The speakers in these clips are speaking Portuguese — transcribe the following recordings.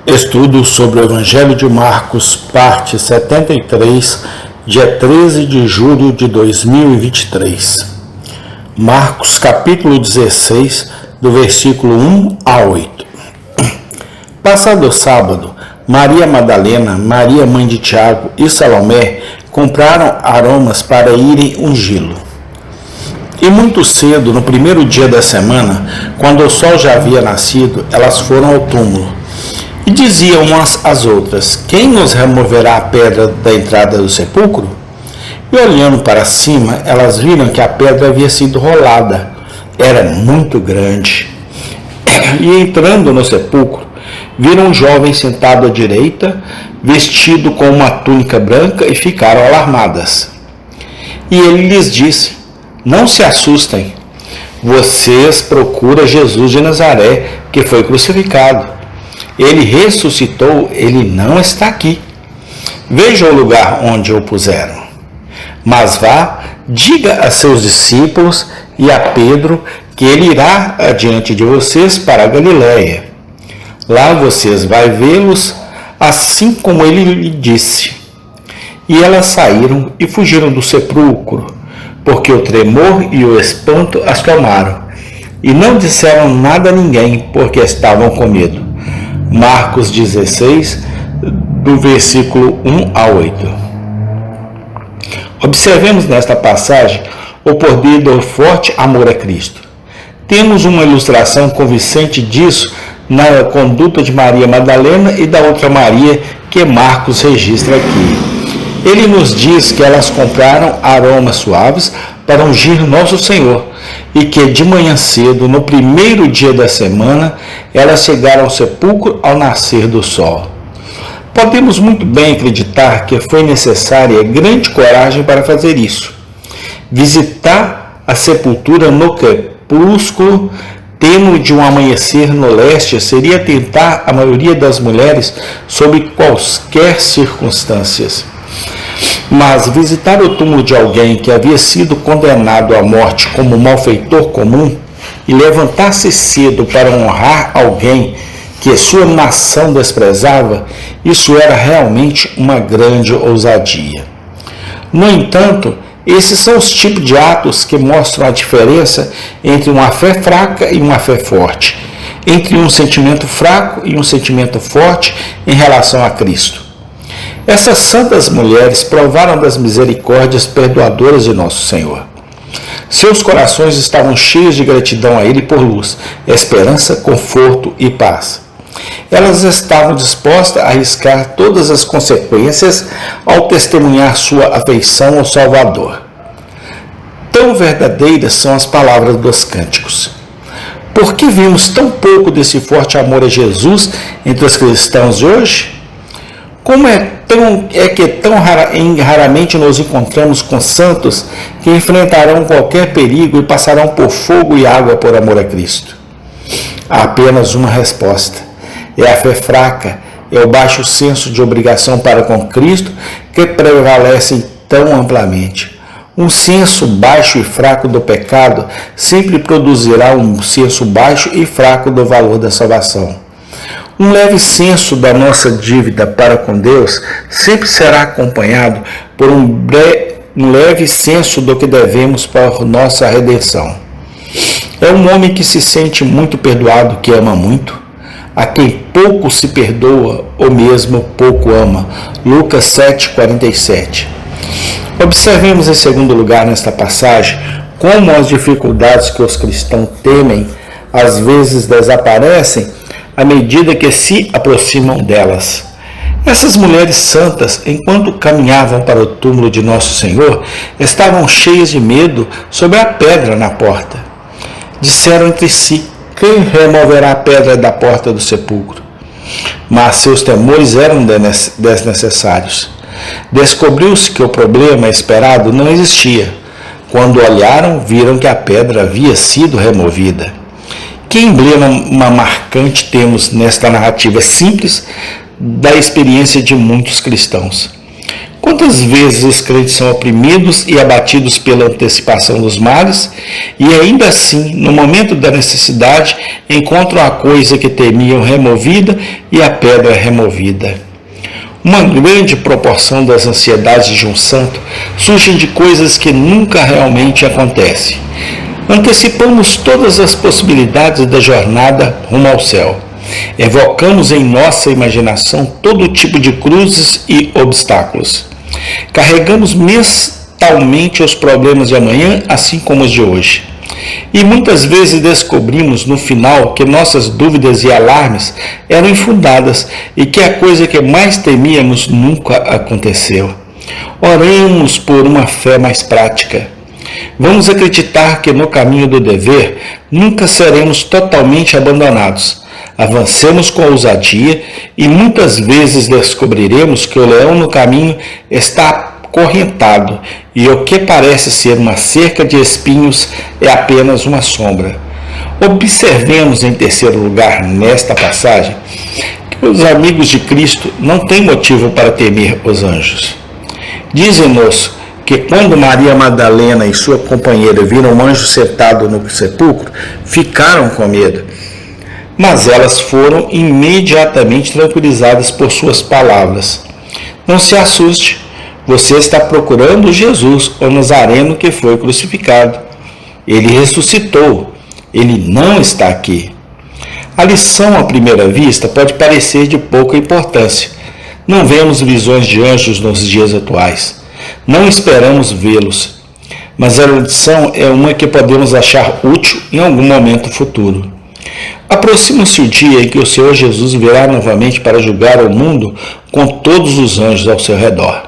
Estudo sobre o Evangelho de Marcos, parte 73, dia 13 de julho de 2023. Marcos, capítulo 16, do versículo 1 a 8. Passado o sábado, Maria Madalena, Maria mãe de Tiago e Salomé compraram aromas para irem ungí-lo. E muito cedo, no primeiro dia da semana, quando o sol já havia nascido, elas foram ao túmulo. E diziam umas às outras: quem nos removerá a pedra da entrada do sepulcro? E olhando para cima, elas viram que a pedra havia sido rolada. Era muito grande. E entrando no sepulcro, viram um jovem sentado à direita, vestido com uma túnica branca, e ficaram alarmadas. E ele lhes disse: não se assustem. Vocês procuram Jesus de Nazaré, que foi crucificado. Ele ressuscitou, ele não está aqui. Veja o lugar onde o puseram. Mas vá, diga a seus discípulos e a Pedro que ele irá adiante de vocês para a Galiléia. Lá vocês vão vê-los, assim como ele lhe disse. E elas saíram e fugiram do sepulcro, porque o tremor e o espanto as tomaram. E não disseram nada a ninguém, porque estavam com medo. Marcos 16, do versículo 1 a 8. Observemos nesta passagem o poder do forte amor a Cristo. Temos uma ilustração convincente disso na conduta de Maria Madalena e da outra Maria que Marcos registra aqui. Ele nos diz que elas compraram aromas suaves para ungir nosso Senhor e que de manhã cedo, no primeiro dia da semana, elas chegaram ao sepulcro ao nascer do sol. Podemos muito bem acreditar que foi necessária grande coragem para fazer isso. Visitar a sepultura no crepúsculo, tênue de um amanhecer no leste, seria tentar a maioria das mulheres sob quaisquer circunstâncias. Mas visitar o túmulo de alguém que havia sido condenado à morte como malfeitor comum e levantar-se cedo para honrar alguém que sua nação desprezava, isso era realmente uma grande ousadia. No entanto, esses são os tipos de atos que mostram a diferença entre uma fé fraca e uma fé forte, entre um sentimento fraco e um sentimento forte em relação a Cristo. Essas santas mulheres provaram das misericórdias perdoadoras de nosso Senhor. Seus corações estavam cheios de gratidão a Ele por luz, esperança, conforto e paz. Elas estavam dispostas a arriscar todas as consequências ao testemunhar sua afeição ao Salvador. Tão verdadeiras são as palavras dos cânticos. Por que vimos tão pouco desse forte amor a Jesus entre os cristãos de hoje? Como raramente nos encontramos com santos que enfrentarão qualquer perigo e passarão por fogo e água por amor a Cristo? Há apenas uma resposta. É a fé fraca, é o baixo senso de obrigação para com Cristo que prevalecem tão amplamente. Um senso baixo e fraco do pecado sempre produzirá um senso baixo e fraco do valor da salvação. Um leve senso da nossa dívida para com Deus sempre será acompanhado por um leve senso do que devemos para nossa redenção. É um homem que se sente muito perdoado que ama muito, a quem pouco se perdoa ou mesmo pouco ama. Lucas 7,47. Observemos em segundo lugar nesta passagem como as dificuldades que os cristãos temem às vezes desaparecem à medida que se aproximam delas. Essas mulheres santas, enquanto caminhavam para o túmulo de nosso Senhor, estavam cheias de medo sobre a pedra na porta. Disseram entre si: quem removerá a pedra da porta do sepulcro? Mas seus temores eram desnecessários. Descobriu-se que o problema esperado não existia. Quando olharam, viram que a pedra havia sido removida. Que emblema marcante temos nesta narrativa simples da experiência de muitos cristãos. Quantas vezes os crentes são oprimidos e abatidos pela antecipação dos males, e ainda assim, no momento da necessidade, encontram a coisa que temiam removida e a pedra removida. Uma grande proporção das ansiedades de um santo surgem de coisas que nunca realmente acontecem. Antecipamos todas as possibilidades da jornada rumo ao céu. Evocamos em nossa imaginação todo tipo de cruzes e obstáculos. Carregamos mentalmente os problemas de amanhã, assim como os de hoje. E muitas vezes descobrimos no final que nossas dúvidas e alarmes eram infundadas e que a coisa que mais temíamos nunca aconteceu. Oremos por uma fé mais prática. Vamos acreditar que no caminho do dever nunca seremos totalmente abandonados. Avancemos com ousadia e muitas vezes descobriremos que o leão no caminho está acorrentado e o que parece ser uma cerca de espinhos é apenas uma sombra. Observemos em terceiro lugar nesta passagem que os amigos de Cristo não têm motivo para temer os anjos. Dizem-nos que quando Maria Madalena e sua companheira viram um anjo sentado no sepulcro, ficaram com medo. Mas elas foram imediatamente tranquilizadas por suas palavras. Não se assuste, você está procurando Jesus, o Nazareno que foi crucificado. Ele ressuscitou, ele não está aqui. A lição à primeira vista pode parecer de pouca importância. Não vemos visões de anjos nos dias atuais. Não esperamos vê-los, mas a lição é uma que podemos achar útil em algum momento futuro. Aproxima-se o dia em que o Senhor Jesus virá novamente para julgar o mundo com todos os anjos ao seu redor.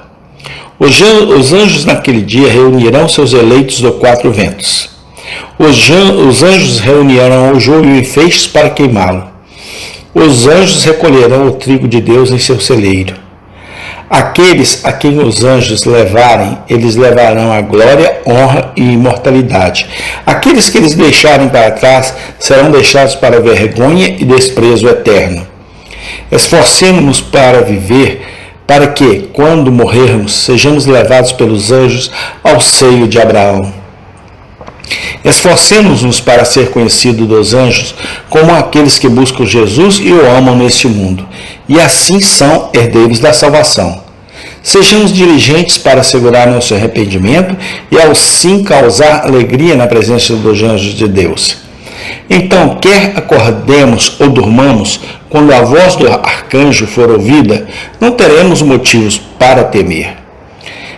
Os anjos naquele dia reunirão seus eleitos dos quatro ventos. Os anjos reunirão o joio em feixes para queimá-lo. Os anjos recolherão o trigo de Deus em seu celeiro. Aqueles a quem os anjos levarem, eles levarão a glória, honra e imortalidade. Aqueles que eles deixarem para trás serão deixados para vergonha e desprezo eterno. Esforcemo-nos para viver, para que, quando morrermos, sejamos levados pelos anjos ao seio de Abraão. Esforcemo-nos para ser conhecidos dos anjos como aqueles que buscam Jesus e o amam neste mundo, e assim são herdeiros da salvação. Sejamos diligentes para assegurar nosso arrependimento e assim causar alegria na presença dos anjos de Deus. Então, quer acordemos ou durmamos, quando a voz do arcanjo for ouvida, não teremos motivos para temer.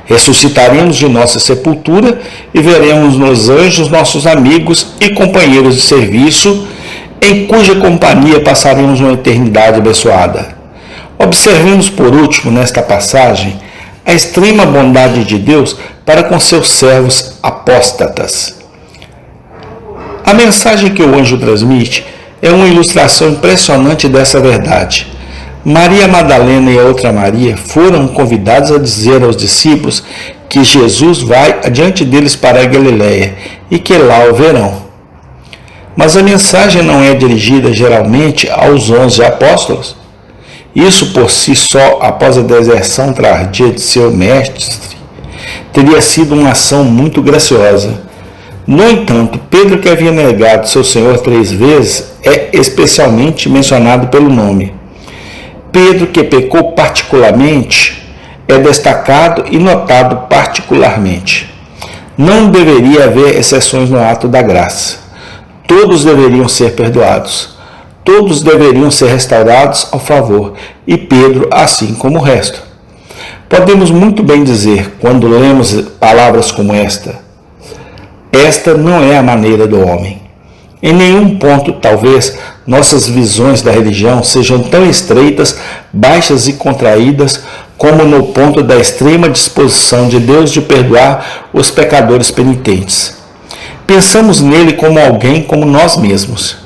Ressuscitaremos de nossa sepultura e veremos nos anjos nossos amigos e companheiros de serviço, em cuja companhia passaremos uma eternidade abençoada. Observemos por último nesta passagem a extrema bondade de Deus para com seus servos apóstatas. A mensagem que o anjo transmite é uma ilustração impressionante dessa verdade. Maria Madalena e a outra Maria foram convidadas a dizer aos discípulos que Jesus vai adiante deles para a Galileia e que lá o verão. Mas a mensagem não é dirigida geralmente aos 11 apóstolos. Isso por si só, após a deserção tardia de seu mestre, teria sido uma ação muito graciosa. No entanto, Pedro, que havia negado seu Senhor 3 vezes, é especialmente mencionado pelo nome. Pedro, que pecou particularmente, é destacado e notado particularmente. Não deveria haver exceções no ato da graça. Todos deveriam ser perdoados. Todos deveriam ser restaurados ao favor, e Pedro, assim como o resto. Podemos muito bem dizer, quando lemos palavras como esta não é a maneira do homem. Em nenhum ponto, talvez, nossas visões da religião sejam tão estreitas, baixas e contraídas como no ponto da extrema disposição de Deus de perdoar os pecadores penitentes. Pensamos nele como alguém como nós mesmos.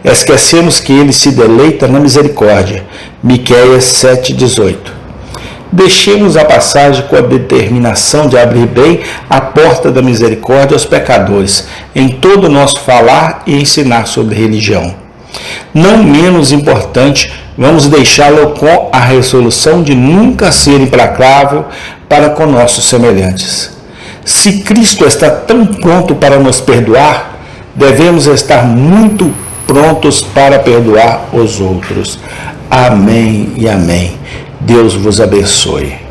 Esquecemos que ele se deleita na misericórdia. Miqueias 7,18. Deixemos a passagem com a determinação de abrir bem a porta da misericórdia aos pecadores, em todo o nosso falar e ensinar sobre religião. Não menos importante Vamos deixá-lo com a resolução de nunca ser implacável para com nossos semelhantes. Se Cristo está tão pronto para nos perdoar, devemos estar muito prontos para perdoar os outros. Amém e amém. Deus vos abençoe.